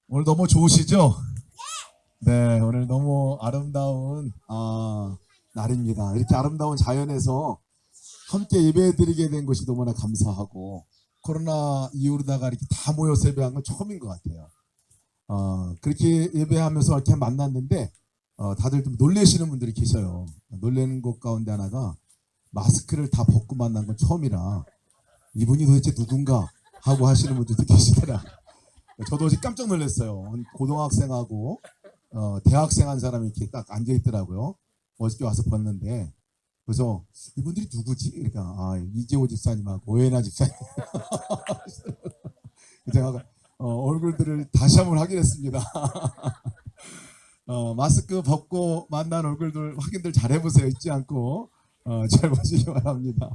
오늘 너무 좋으시죠? 네, 오늘 너무 아름다운 날입니다. 이렇게 아름다운 자연에서 함께 예배드리게 된 것이 너무나 감사하고 코로나 이후로다가 이렇게 다 모여서 예배한 건 처음인 것 같아요. 그렇게 예배하면서 이렇게 만났는데 다들 좀 놀라시는 분들이 계셔요. 놀라는 것 가운데 하나가 마스크를 다 벗고 만난 건 처음이라 이분이 도대체 누군가 하고 하시는 분들도 계시더라. 저도 지금 깜짝 놀랐어요. 고등학생하고 대학생 한 사람이 이렇게 딱 앉아 있더라고요. 어저께 와서 봤는데 그래서 이분들이 누구지? 그러니까 이재호 집사님하고 오해나 집사님 제가 얼굴들을 다시 한번 확인했습니다. 마스크 벗고 만난 얼굴들 확인들 잘 해보세요. 잊지 않고 잘 보시기 바랍니다.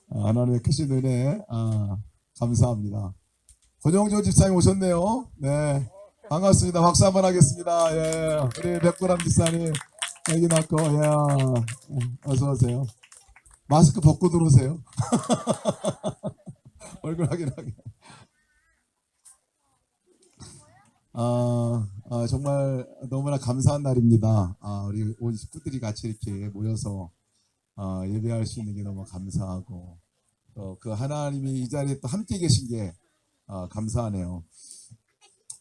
하나님의 크신 은혜 감사합니다. 권영조 집사님 오셨네요. 네, 반갑습니다. 박수 한번 하겠습니다. 예, 우리 백보람 집사님 여기 낳고 어서 오세요. 마스크 벗고 들어오세요. 얼굴 확인하게. 정말 너무나 감사한 날입니다. 우리 온 식구들이 같이 이렇게 모여서 예배할 수 있는 게 너무 감사하고 또 그 하나님이 이 자리에 또 함께 계신 게 감사하네요.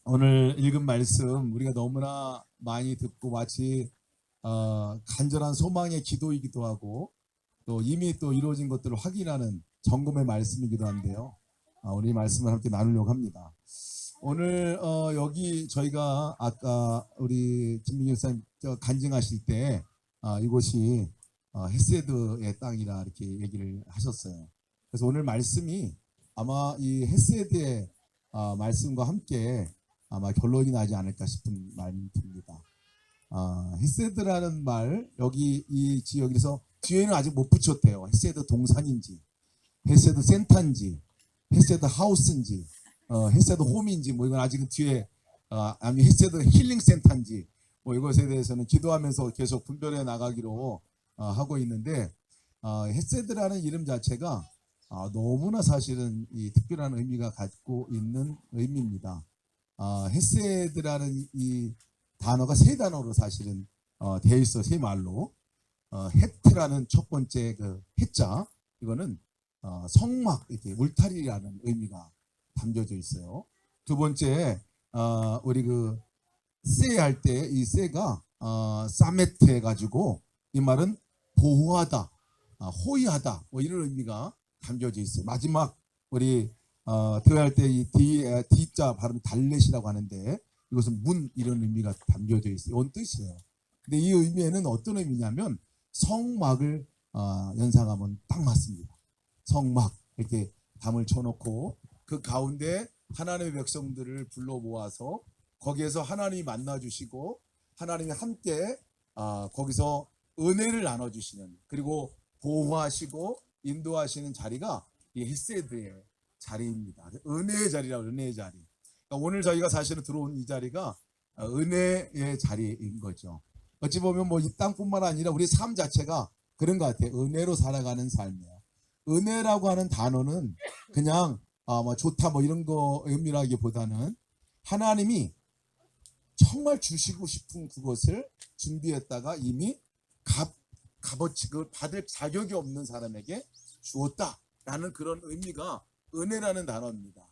오늘 읽은 말씀 우리가 너무나 많이 듣고 마치 간절한 소망의 기도이기도 하고 또 이미 또 이루어진 것들을 확인하는 점검의 말씀이기도 한데요. 오늘 이 말씀을 함께 나누려고 합니다. 오늘 여기 저희가 아까 우리 김민규 목사님 간증하실 때 이곳이 헤세드의 땅이라 이렇게 얘기를 하셨어요. 그래서 오늘 말씀이 아마 이 헤세드의 말씀과 함께 아마 결론이 나지 않을까 싶은 마음이 듭니다. 헤세드라는 말 여기 이 지역에서 뒤에는 아직 못 붙였대요. 헤세드 동산인지 헤세드 센터인지 헤세드 하우스인지 헤세드 홈인지 뭐 이건 아직은 뒤에 아니 헤세드 힐링 센터인지 뭐 이것에 대해서는 기도하면서 계속 분별해 나가기로 하고 있는데 헤세드라는 이름 자체가 너무나 사실은 이 특별한 의미가 갖고 있는 의미입니다. 헤세드라는 이 단어가 세 단어로 사실은 되어 있어 세 말로 헤트라는 첫 번째 그 해자 이거는 성막 이렇게 울타리라는 의미가 담겨져 있어요. 두 번째 우리 그 세 할 때 이 세가 사메트 해가지고 이 말은 보호하다, 호위하다 뭐 이런 의미가 담겨져 있어요. 마지막 우리 드할 때 이 D자 발음이 달렛이라고 하는데 이것은 문 이런 의미가 담겨져 있어요. 이런 뜻이에요. 근데 이 의미에는 어떤 의미냐면 성막을 연상하면 딱 맞습니다. 성막 이렇게 담을 쳐놓고 그 가운데 하나님의 백성들을 불러 모아서 거기에서 하나님이 만나 주시고 하나님이 함께 거기서 은혜를 나눠 주시는 그리고 보호하시고 인도하시는 자리가 이 헤세드의 자리입니다. 은혜의 자리라고 은혜의 자리. 그러니까 오늘 저희가 사실은 들어온 이 자리가 은혜의 자리인 거죠. 어찌 보면 뭐 이 땅뿐만 아니라 우리 삶 자체가 그런 것 같아요. 은혜로 살아가는 삶이에요. 은혜라고 하는 단어는 그냥 뭐 좋다 뭐 이런 거 의미라기보다는 하나님이 정말 주시고 싶은 그것을 준비했다가 이미 값어치 그걸 받을 자격이 없는 사람에게 주었다라는 그런 의미가 은혜라는 단어입니다.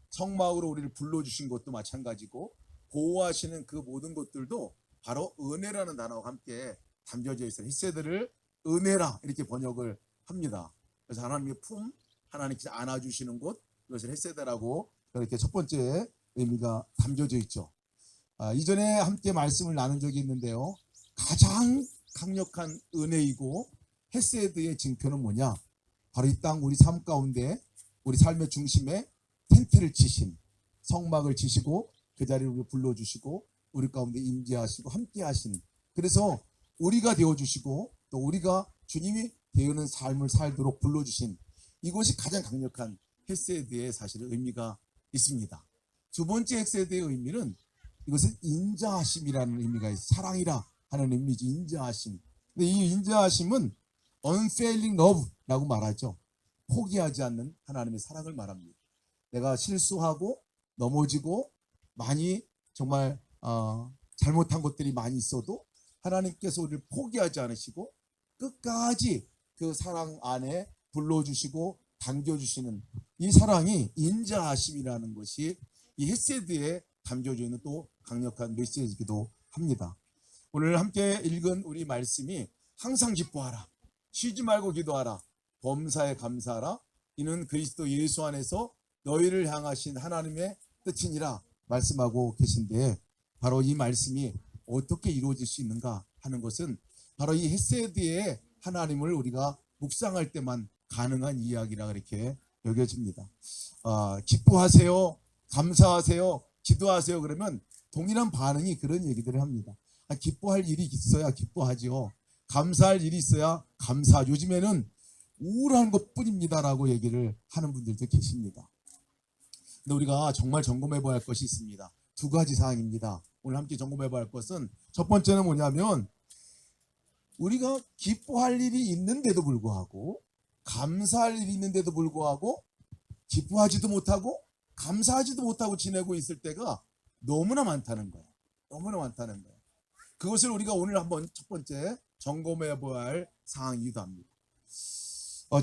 성막으로 우리를 불러주신 것도 마찬가지고 보호하시는 그 모든 것들도 바로 은혜라는 단어와 함께 담겨져 있어요. 히세드를 은혜라 이렇게 번역을 합니다. 그래서 하나님의 품, 하나님께서 안아주시는 곳 이것을 헤세드라고 이렇게 첫 번째 의미가 담겨져 있죠. 이전에 함께 말씀을 나눈 적이 있는데요. 가장 강력한 은혜이고 헤세드의 징표는 뭐냐? 바로 이 땅 우리 삶 가운데 우리 삶의 중심에 텐트를 치신 성막을 치시고 그 자리를 우리 불러주시고 우리 가운데 임재하시고 함께 하신 그래서 우리가 되어주시고 또 우리가 주님이 되어는 삶을 살도록 불러주신 이것이 가장 강력한 헤세드의 사실은 의미가 있습니다. 두 번째 헤세드의 의미는 이것은 인자하심이라는 의미가 있어요. 사랑이라 하는 의미지 인자하심. 근데 이 인자하심은 unfailing love라고 말하죠. 포기하지 않는 하나님의 사랑을 말합니다. 내가 실수하고 넘어지고 많이 정말 잘못한 것들이 많이 있어도 하나님께서 우리를 포기하지 않으시고 끝까지 그 사랑 안에 불러주시고 당겨주시는 이 사랑이 인자하심이라는 것이 이 헤세드에 담겨져 있는 또 강력한 메시지이기도 합니다. 오늘 함께 읽은 우리 말씀이 항상 기뻐하라, 쉬지 말고 기도하라, 범사에 감사하라, 이는 그리스도 예수 안에서 너희를 향하신 하나님의 뜻이니라 말씀하고 계신데, 바로 이 말씀이 어떻게 이루어질 수 있는가 하는 것은 바로 이 헤세드의 하나님을 우리가 묵상할 때만 가능한 이야기라 그렇게 여겨집니다. 기뻐하세요, 감사하세요, 기도하세요 그러면 동일한 반응이 그런 얘기들을 합니다. 기뻐할 일이 있어야 기뻐하지요, 감사할 일이 있어야 감사. 요즘에는 우울한 것뿐입니다라고 얘기를 하는 분들도 계십니다. 근데 우리가 정말 점검해 봐야 할 것이 있습니다. 두 가지 사항입니다. 오늘 함께 점검해 봐야 할 것은, 첫 번째는 뭐냐면 우리가 기뻐할 일이 있는데도 불구하고, 감사할 일이 있는데도 불구하고 기뻐하지도 못하고 감사하지도 못하고 지내고 있을 때가 너무나 많다는 거예요. 너무나 많다는 거예요. 그것을 우리가 오늘 한번 첫 번째 점검해 봐야 할 사항이기도 합니다.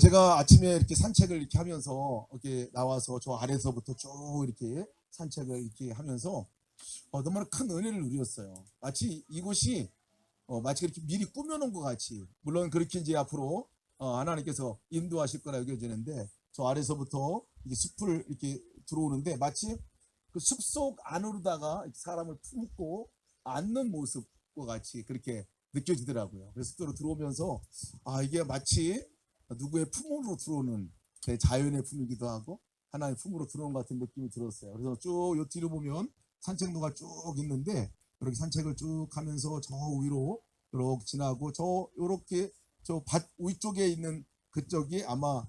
제가 아침에 이렇게 산책을 이렇게 하면서 이렇게 나와서 저 아래서부터 쭉 이렇게 산책을 이렇게 하면서 너무나 큰 은혜를 누렸어요. 마치 이곳이 마치 그렇게 미리 꾸며놓은 것 같이, 물론 그렇게 이제 앞으로 하나님께서 인도하실 거라 여겨지는데, 저 아래서부터 이게 숲을 이렇게 들어오는데 마치 그 숲속 안으로다가 사람을 품고 앉는 모습과 같이 그렇게 느껴지더라고요. 그래서 숲으로 들어오면서 이게 마치 누구의 품으로 들어오는 자연의 품이기도 하고 하나님의 품으로 들어오는 것 같은 느낌이 들었어요. 그래서 쭉 요 뒤로 보면 산책로가 쭉 있는데, 이렇게 산책을 쭉 하면서 저 위로 이렇게 지나고 저 요렇게 저 밭 위쪽에 있는 그쪽이 아마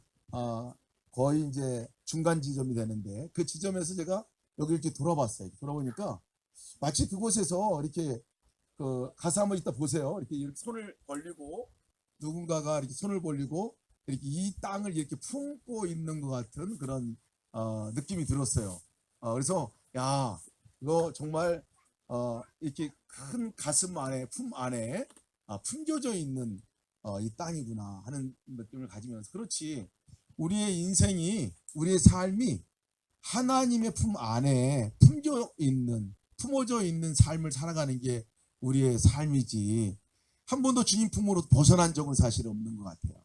거의 이제 중간 지점이 되는데, 그 지점에서 제가 여기 이렇게 돌아봤어요. 돌아보니까 마치 그곳에서 이렇게 가서 한번 이따 보세요. 이렇게 손을 벌리고 누군가가 이렇게 손을 벌리고 이렇게 이 땅을 이렇게 품고 있는 것 같은 그런 느낌이 들었어요. 그래서 야, 이거 정말 이렇게 큰 가슴 안에, 품 안에 품겨져 있는 이 땅이구나 하는 느낌을 가지면서, 그렇지, 우리의 인생이, 우리의 삶이 하나님의 품 안에 품어져 있는 삶을 살아가는 게 우리의 삶이지, 한 번도 주님 품으로 벗어난 적은 사실 없는 것 같아요.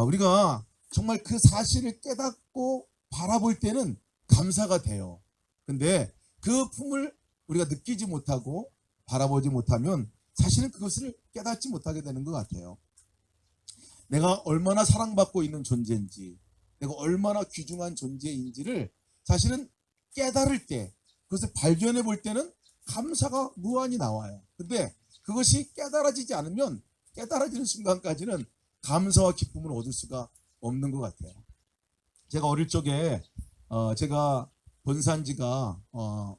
우리가 정말 그 사실을 깨닫고 바라볼 때는 감사가 돼요. 근데 그 품을 우리가 느끼지 못하고 바라보지 못하면 사실은 그것을 깨닫지 못하게 되는 것 같아요. 내가 얼마나 사랑받고 있는 존재인지, 내가 얼마나 귀중한 존재인지를 사실은 깨달을 때, 그것을 발견해 볼 때는 감사가 무한히 나와요. 근데 그것이 깨달아지지 않으면, 깨달아지는 순간까지는 감사와 기쁨을 얻을 수가 없는 것 같아요. 제가 어릴 적에 제가 본산지가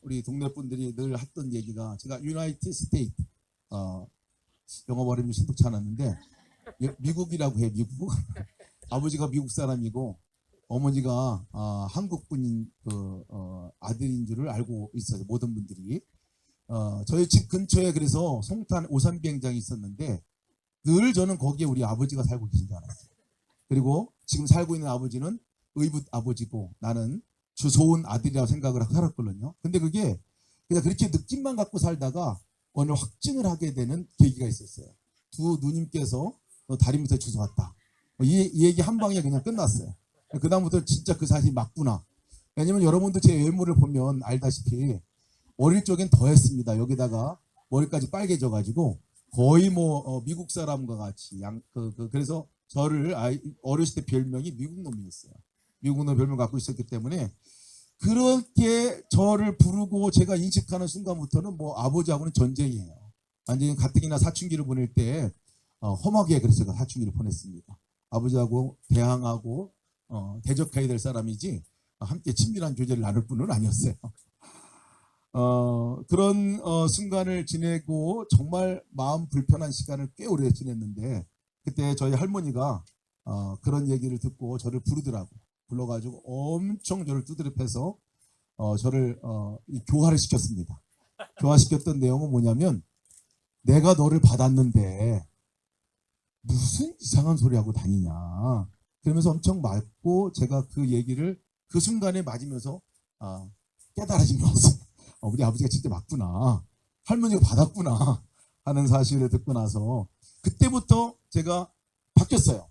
우리 동네 분들이 늘 했던 얘기가, 제가 유나이티드 스테이트, 영어 발음이 신통치 않았는데 미국이라고 해. 미국. 아버지가 미국 사람이고 어머니가 한국 분인 아들인 줄을 알고 있어요, 모든 분들이. 저희 집 근처에 그래서 송탄 오산 비행장이 있었는데 늘 저는 거기에 우리 아버지가 살고 계신 줄 알았어요. 그리고 지금 살고 있는 아버지는 의붓 아버지고 나는 주소온 아들이라고 생각을 하고 살았거든요. 근데 그게 그냥 그렇게 느낌만 갖고 살다가 오늘 확증을 하게 되는 계기가 있었어요. 두 누님께서 너 다리 밑에 주소 왔다, 이 얘기 한 방에 그냥 끝났어요. 그 다음부터 진짜 그 사실이 맞구나. 왜냐면 여러분도 제 외모를 보면 알다시피 어릴 적엔 더했습니다. 여기다가 머리까지 빨개져 가지고 거의 뭐 미국 사람과 같이 그래서 저를 어렸을 때 별명이 미국놈이었어요. 미국놈 별명 갖고 있었기 때문에 그렇게 저를 부르고 제가 인식하는 순간부터는 뭐 아버지하고는 전쟁이에요. 완전히 가뜩이나 사춘기를 보낼 때 험하게 그래서 제가 사춘기를 보냈습니다. 아버지하고 대항하고 대적해야 될 사람이지 함께 친밀한 교제를 나눌 분은 아니었어요. 그런 순간을 지내고 정말 마음 불편한 시간을 꽤 오래 지냈는데, 그때 저희 할머니가 그런 얘기를 듣고 저를 부르더라고요. 불러가지고 엄청 저를 두드려 패서 저를 이 교화를 시켰습니다. 교화시켰던 내용은 뭐냐면 내가 너를 받았는데 무슨 이상한 소리 하고 다니냐. 그러면서 엄청 맑고 제가 그 얘기를 그 순간에 맞으면서 깨달아진 것 같아요. 우리 아버지가 진짜 맞구나. 할머니가 받았구나 하는 사실을 듣고 나서 그때부터 제가 바뀌었어요.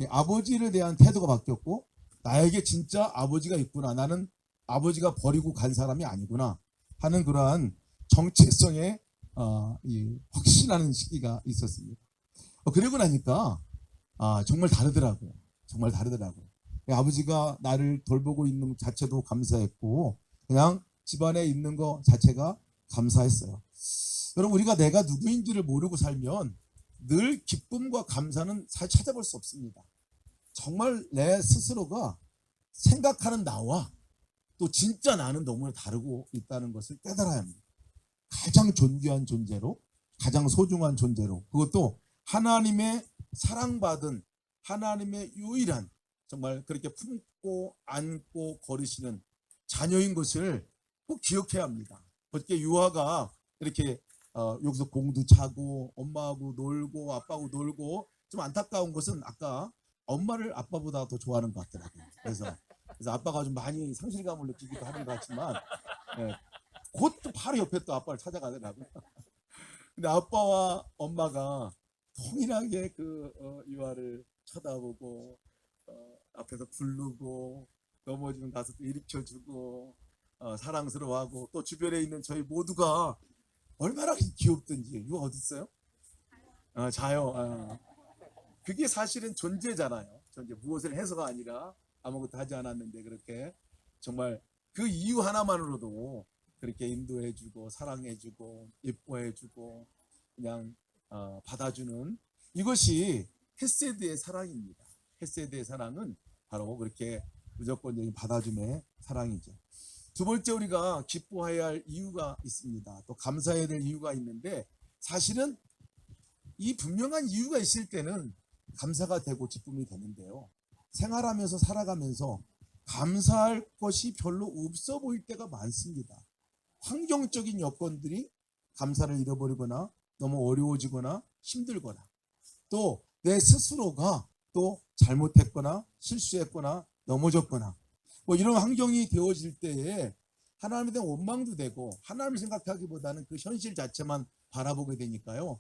아버지를 대한 태도가 바뀌었고 나에게 진짜 아버지가 있구나. 나는 아버지가 버리고 간 사람이 아니구나 하는 그러한 정체성에 확신하는 시기가 있었습니다. 그러고 나니까 정말 다르더라고요. 정말 다르더라고요. 아버지가 나를 돌보고 있는 자체도 감사했고 그냥 집안에 있는 거 자체가 감사했어요. 여러분 우리가 내가 누구인지를 모르고 살면 늘 기쁨과 감사는 찾아볼 수 없습니다. 정말 내 스스로가 생각하는 나와 또 진짜 나는 너무나 다르고 있다는 것을 깨달아야 합니다. 가장 존귀한 존재로 가장 소중한 존재로 그것도 하나님의 사랑받은 하나님의 유일한 정말 그렇게 품고 안고 거르시는 자녀인 것을 꼭 기억해야 합니다. 어떻게 유아가 이렇게 여기서 공도 차고 엄마하고 놀고 아빠하고 놀고 좀 안타까운 것은 아까 엄마를 아빠보다 더 좋아하는 것 같더라고요. 그래서 아빠가 좀 많이 상실감을 느끼기도 하는 것 같지만 곧 또 바로 옆에 또 아빠를 찾아가더라고요. 근데 아빠와 엄마가 동일하게 그 유아를 쳐다보고 앞에서 부르고 넘어지면 가서 또 일으켜주고 사랑스러워하고 또 주변에 있는 저희 모두가 얼마나 귀엽든지. 유아 어디 있어요? 자요. 그게 사실은 존재잖아요. 존재 무엇을 해서가 아니라 아무것도 하지 않았는데 그렇게 정말 그 이유 하나만으로도 그렇게 인도해주고 사랑해주고 예뻐해주고 그냥 받아주는 이것이 헤세드의 사랑입니다. 헤세드의 사랑은 바로 그렇게 무조건적인 받아줌의 사랑이죠. 두 번째 우리가 기뻐해야 할 이유가 있습니다. 또 감사해야 될 이유가 있는데 사실은 이 분명한 이유가 있을 때는 감사가 되고 기쁨이 되는데요. 생활하면서 살아가면서 감사할 것이 별로 없어 보일 때가 많습니다. 환경적인 여건들이 감사를 잃어버리거나 너무 어려워지거나 힘들거나 또 내 스스로가 또 잘못했거나 실수했거나 넘어졌거나 뭐 이런 환경이 되어질 때에 하나님에 대한 원망도 되고 하나님을 생각하기보다는 그 현실 자체만 바라보게 되니까요.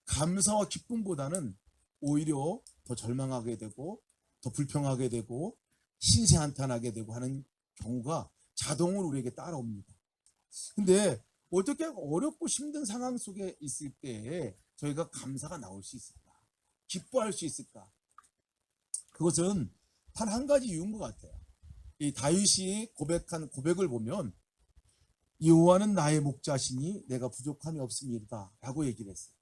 감사와 기쁨보다는 오히려 더 절망하게 되고 더 불평하게 되고 신세한탄하게 되고 하는 경우가 자동으로 우리에게 따라옵니다. 근데 어떻게 어렵고 힘든 상황 속에 있을 때 저희가 감사가 나올 수 있을까? 기뻐할 수 있을까? 그것은 단 한 가지 이유인 것 같아요. 이 다윗이 고백한 고백을 보면 여호와는 나의 목자시니 내가 부족함이 없습니다 라고 얘기를 했어요.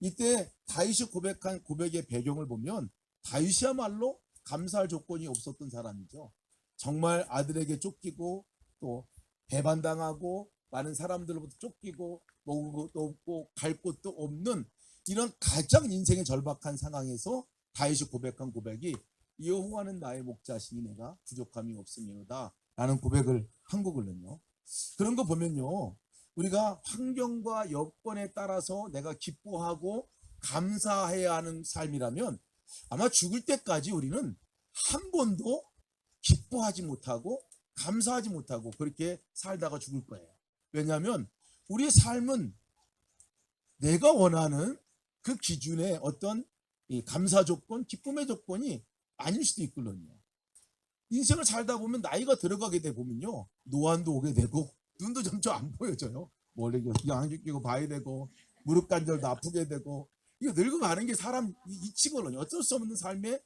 이때 다윗이 고백한 고백의 배경을 보면 다윗이야말로 감사할 조건이 없었던 사람이죠. 정말 아들에게 쫓기고 또 배반당하고 많은 사람들로부터 쫓기고 먹을 것도 없고 갈 곳도 없는 이런 가장 인생의 절박한 상황에서 다윗이 고백한 고백이 여호와는 나의 목자시니 내가 부족함이 없습니다 라는 고백을 한 거거든요. 그런 거 보면요 우리가 환경과 여건에 따라서 내가 기뻐하고 감사해야 하는 삶이라면 아마 죽을 때까지 우리는 한 번도 기뻐하지 못하고 감사하지 못하고 그렇게 살다가 죽을 거예요. 왜냐하면 우리의 삶은 내가 원하는 그 기준의 어떤 이 감사 조건, 기쁨의 조건이 아닐 수도 있거든요. 인생을 살다 보면 나이가 들어가게 되 보면요 노안도 오게 되고 눈도 점점 안 보여져요. 멀리 안경 끼고 봐야 되고 무릎 관절도 아프게 되고 이거 늙어가는 게 사람 이치거든요. 어쩔 수 없는 삶에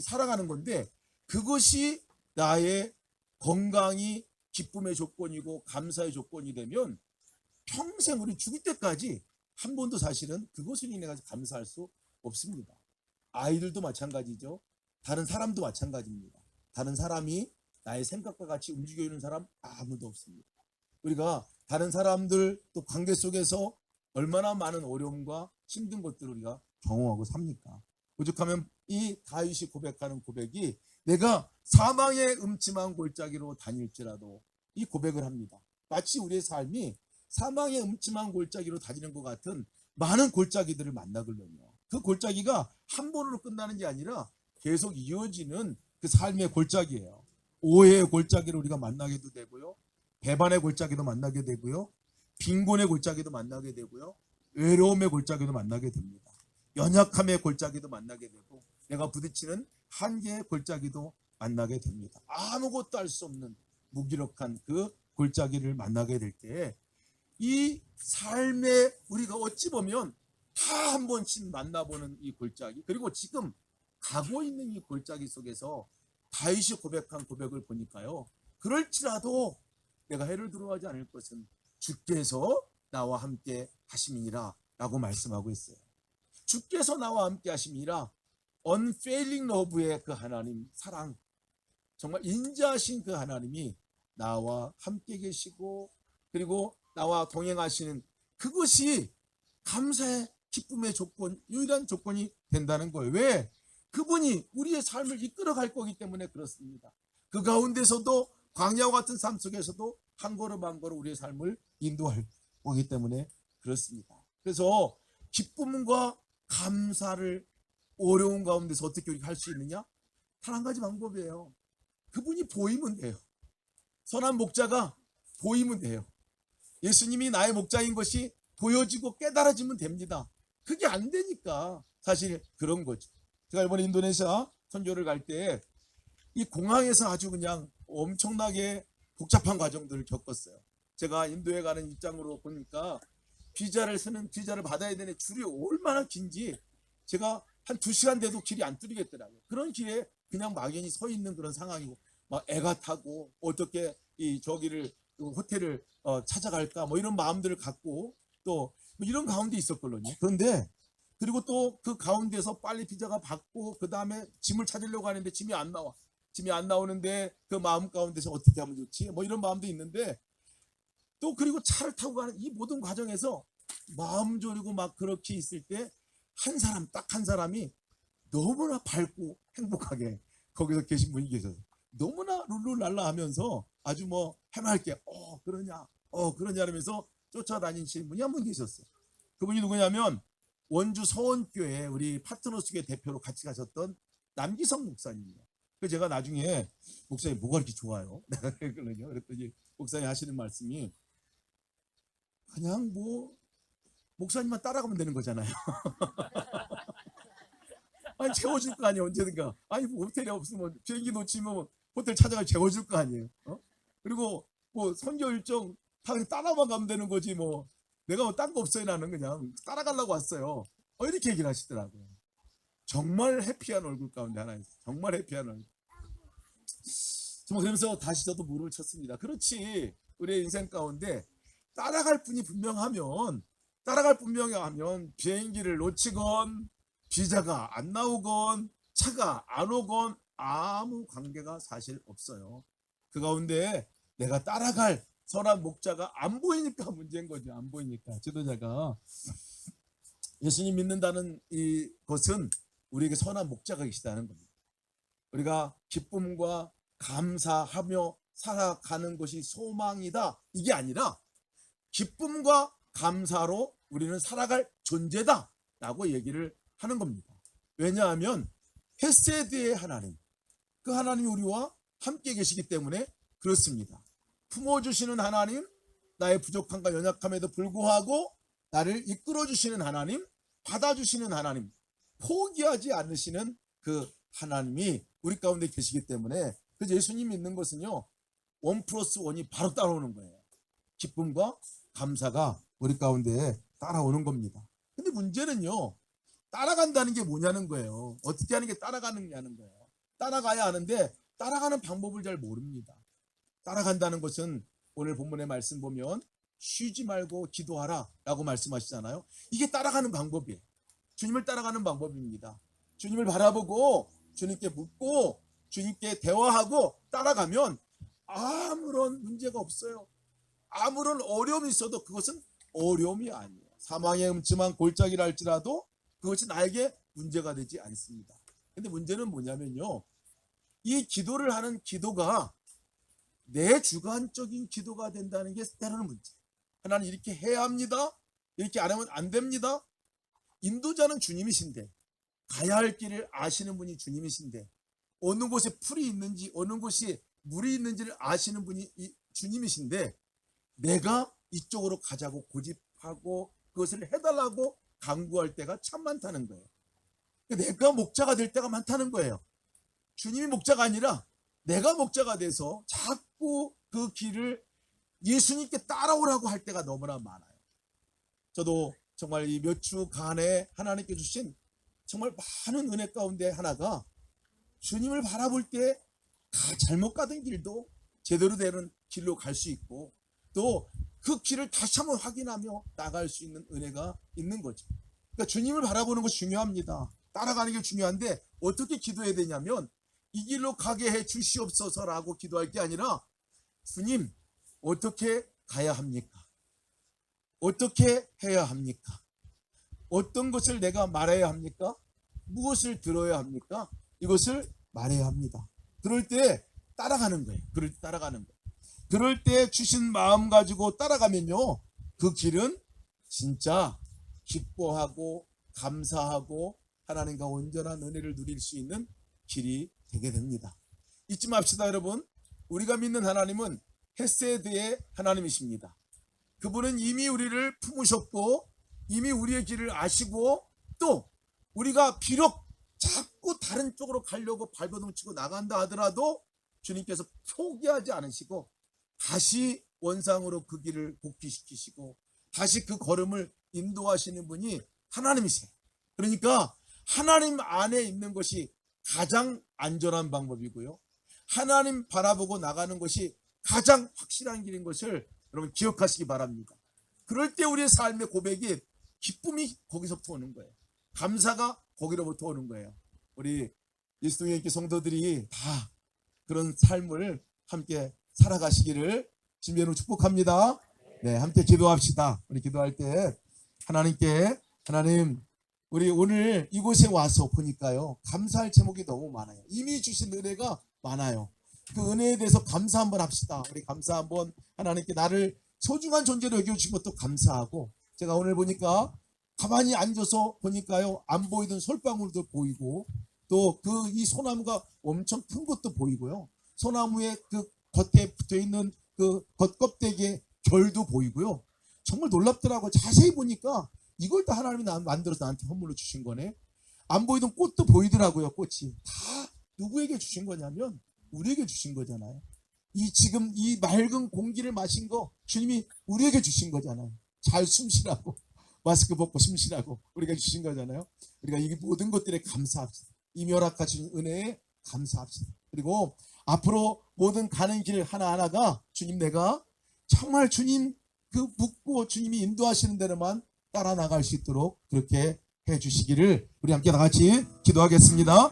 살아가는 건데 그것이 나의 건강이 기쁨의 조건이고 감사의 조건이 되면 평생 우리 죽을 때까지 한 번도 사실은 그것을 인해 가지고 감사할 수 없습니다. 아이들도 마찬가지죠. 다른 사람도 마찬가지입니다. 다른 사람이 나의 생각과 같이 움직여 있는 사람 아무도 없습니다. 우리가 다른 사람들 또 관계 속에서 얼마나 많은 어려움과 힘든 것들을 우리가 경험하고 삽니까? 오죽하면 이 다윗이 고백하는 고백이 내가 사망의 음침한 골짜기로 다닐지라도 이 고백을 합니다. 마치 우리의 삶이 사망의 음침한 골짜기로 다니는 것 같은 많은 골짜기들을 만나거든요. 그 골짜기가 한 번으로 끝나는 게 아니라 계속 이어지는 그 삶의 골짜기예요. 오해의 골짜기를 우리가 만나게도 되고요. 배반의 골짜기도 만나게 되고요. 빈곤의 골짜기도 만나게 되고요. 외로움의 골짜기도 만나게 됩니다. 연약함의 골짜기도 만나게 되고 내가 부딪히는 한계의 골짜기도 만나게 됩니다. 아무것도 할 수 없는 무기력한 그 골짜기를 만나게 될 때 이 삶에 우리가 어찌 보면 다 한 번씩 만나보는 이 골짜기, 그리고 지금 가고 있는 이 골짜기 속에서 다윗이 고백한 고백을 보니까요, 그럴지라도 내가 해를 들어가지 않을 것은 주께서 나와 함께 하심이니라 라고 말씀하고 있어요. 주께서 나와 함께 하심이니라, unfailing love의 그 하나님 사랑, 정말 인자하신 그 하나님이 나와 함께 계시고 그리고 나와 동행하시는 그것이 감사의 기쁨의 조건, 유일한 조건이 된다는 거예요. 왜? 그분이 우리의 삶을 이끌어 갈 거기 때문에 그렇습니다. 그 가운데서도 광야와 같은 삶 속에서도 한 걸음 한 걸음 우리의 삶을 인도할 거기 때문에 그렇습니다. 그래서 기쁨과 감사를 어려운 가운데서 어떻게 우리가 할 수 있느냐? 단 한 가지 방법이에요. 그분이 보이면 돼요. 선한 목자가 보이면 돼요. 예수님이 나의 목자인 것이 보여지고 깨달아지면 됩니다. 그게 안 되니까 사실 그런 거죠. 제가 이번에 인도네시아 선교를 갈 때 이 공항에서 아주 그냥 엄청나게 복잡한 과정들을 겪었어요. 제가 인도에 가는 입장으로 보니까 비자를 받아야 되는 줄이 얼마나 긴지 제가 한 2시간 돼도 길이 안 뚫리겠더라고요. 그런 길에 그냥 막연히 서 있는 그런 상황이고, 막 애가 타고 어떻게 저기를 호텔을 찾아갈까 뭐 이런 마음들을 갖고 또 뭐 이런 가운데 있었거든요. 그런데 그리고 또 그 가운데서 빨리 비자가 받고 그 다음에 짐을 찾으려고 하는데 짐이 안 나와. 짐이 안 나오는데 그 마음 가운데서 어떻게 하면 좋지? 뭐 이런 마음도 있는데, 또 그리고 차를 타고 가는 이 모든 과정에서 마음 졸이고 막 그렇게 있을 때 한 사람, 딱 한 사람이 너무나 밝고 행복하게 거기서 계신 분이 계셔서 너무나 룰루랄라 하면서 아주 뭐 해맑게 그러냐 그러냐면서 쫓아다니시는 분이 한 분 계셨어요. 그분이 누구냐면 원주 서원교회 우리 파트너스교회 대표로 같이 가셨던 남기성 목사님이에요. 그래서 제가 나중에 목사님 뭐가 이렇게 좋아요? 내가 그랬거든요. 그랬더니 목사님 하시는 말씀이 그냥 뭐 목사님만 따라가면 되는 거잖아요. 아니 채워줄 거 아니에요. 언제든가. 아니 뭐 호텔이 없으면 비행기 놓치면 호텔 찾아가 채워줄 거 아니에요. 그리고 뭐 선교 일정 다 그냥 따라만 가면 되는 거지 뭐 내가 뭐 딴 거 없어요. 나는 그냥 따라가려고 왔어요. 이렇게 얘기를 하시더라고요. 정말 해피한 얼굴 가운데 하나 있어요. 정말 해피한 얼굴. 정말 그러면서 다시 저도 물을 쳤습니다. 그렇지, 우리의 인생 가운데 따라갈 분명하면 비행기를 놓치건 비자가 안 나오건 차가 안 오건 아무 관계가 사실 없어요. 그 가운데 내가 따라갈 선한 목자가 안 보이니까 문제인 거죠. 안 보이니까. 지도자가 예수님 믿는다는 이것은 우리에게 선한 목자가 계시다는 겁니다. 우리가 기쁨과 감사하며 살아가는 것이 소망이다, 이게 아니라 기쁨과 감사로 우리는 살아갈 존재다 라고 얘기를 하는 겁니다. 왜냐하면 헤세드의 하나님, 그 하나님이 우리와 함께 계시기 때문에 그렇습니다. 품어주시는 하나님, 나의 부족함과 연약함에도 불구하고 나를 이끌어주시는 하나님, 받아주시는 하나님, 포기하지 않으시는 그 하나님이 우리 가운데 계시기 때문에, 그래서 예수님 믿는 것은요 1+1이 바로 따라오는 거예요. 기쁨과 감사가 우리 가운데 따라오는 겁니다. 근데 문제는요, 따라간다는 게 뭐냐는 거예요. 어떻게 하는 게 따라가느냐는 거예요. 따라가야 하는데 따라가는 방법을 잘 모릅니다. 따라간다는 것은 오늘 본문의 말씀 보면 쉬지 말고 기도하라 라고 말씀하시잖아요. 이게 따라가는 방법이에요. 주님을 따라가는 방법입니다. 주님을 바라보고 주님께 묻고 주님께 대화하고 따라가면 아무런 문제가 없어요. 아무런 어려움이 있어도 그것은 어려움이 아니에요. 사망의 음침한 골짜기라 할지라도 그것이 나에게 문제가 되지 않습니다. 근데 문제는 뭐냐면요, 이 기도를 하는 기도가 내 주관적인 기도가 된다는 게 때로는 문제. 하나님 이렇게 해야 합니다. 이렇게 안 하면 안 됩니다. 인도자는 주님이신데, 가야 할 길을 아시는 분이 주님이신데, 어느 곳에 풀이 있는지 어느 곳이 물이 있는지를 아시는 분이 주님이신데, 내가 이쪽으로 가자고 고집하고 그것을 해달라고 강구할 때가 참 많다는 거예요. 내가 목자가 될 때가 많다는 거예요. 주님이 목자가 아니라 내가 목자가 돼서 자꾸 그 길을 예수님께 따라오라고 할 때가 너무나 많아요. 저도 정말 이 몇 주간에 하나님께 주신 정말 많은 은혜 가운데 하나가, 주님을 바라볼 때 잘못 가던 길도 제대로 되는 길로 갈 수 있고, 또 그 길을 다시 한번 확인하며 나갈 수 있는 은혜가 있는 거죠. 그러니까 주님을 바라보는 것이 중요합니다. 따라가는 게 중요한데, 어떻게 기도해야 되냐면, 이 길로 가게 해 주시옵소서라고 기도할 게 아니라, 주님 어떻게 가야 합니까? 어떻게 해야 합니까? 어떤 것을 내가 말해야 합니까? 무엇을 들어야 합니까? 이것을 말해야 합니다. 그럴 때 따라가는 거예요. 그럴 때 따라가는 거예요. 그럴 때 주신 마음 가지고 따라가면요, 그 길은 진짜 기뻐하고 감사하고 하나님과 온전한 은혜를 누릴 수 있는 길이 되게 됩니다. 잊지 맙시다, 여러분. 우리가 믿는 하나님은 헤세드의 하나님이십니다. 그분은 이미 우리를 품으셨고, 이미 우리의 길을 아시고, 또 우리가 비록 자꾸 다른 쪽으로 가려고 발버둥치고 나간다 하더라도 주님께서 포기하지 않으시고 다시 원상으로 그 길을 복귀시키시고 다시 그 걸음을 인도하시는 분이 하나님이세요. 그러니까 하나님 안에 있는 것이 가장 안전한 방법이고요, 하나님 바라보고 나가는 것이 가장 확실한 길인 것을 여러분 기억하시기 바랍니다. 그럴 때 우리의 삶의 고백이, 기쁨이 거기서부터 오는 거예요. 감사가 거기로부터 오는 거예요. 우리 예수님의 성도들이 다 그런 삶을 함께 살아가시기를 주님으로 축복합니다. 네, 함께 기도합시다. 우리 기도할 때 하나님께, 하나님, 우리 오늘 이곳에 와서 보니까요, 감사할 제목이 너무 많아요. 이미 주신 은혜가 많아요. 그 은혜에 대해서 감사 한번 합시다. 우리 감사 한번, 하나님께 나를 소중한 존재로 여겨주신 것도 감사하고, 제가 오늘 보니까 가만히 앉아서 보니까요, 안 보이던 솔방울도 보이고, 또 그 이 소나무가 엄청 큰 것도 보이고요, 소나무의 그 겉에 붙어있는 그 겉껍데기에 결도 보이고요. 정말 놀랍더라고요. 자세히 보니까 이걸 다 하나님이 만들어서 나한테 선물로 주신 거네. 안 보이던 꽃도 보이더라고요. 꽃이 다 누구에게 주신 거냐면 우리에게 주신 거잖아요. 이 지금 이 맑은 공기를 마신 거 주님이 우리에게 주신 거잖아요. 잘 숨쉬라고, 마스크 벗고 숨쉬라고 우리가 주신 거잖아요. 우리가 이 모든 것들에 감사합시다. 이 멸악하신 은혜에 감사합시다. 그리고 앞으로 모든 가는 길 하나하나가 주님, 내가 정말 주님 그 묻고 주님이 인도하시는 대로만 따라 나갈 수 있도록 그렇게 해 주시기를 우리 함께 다 같이 기도하겠습니다.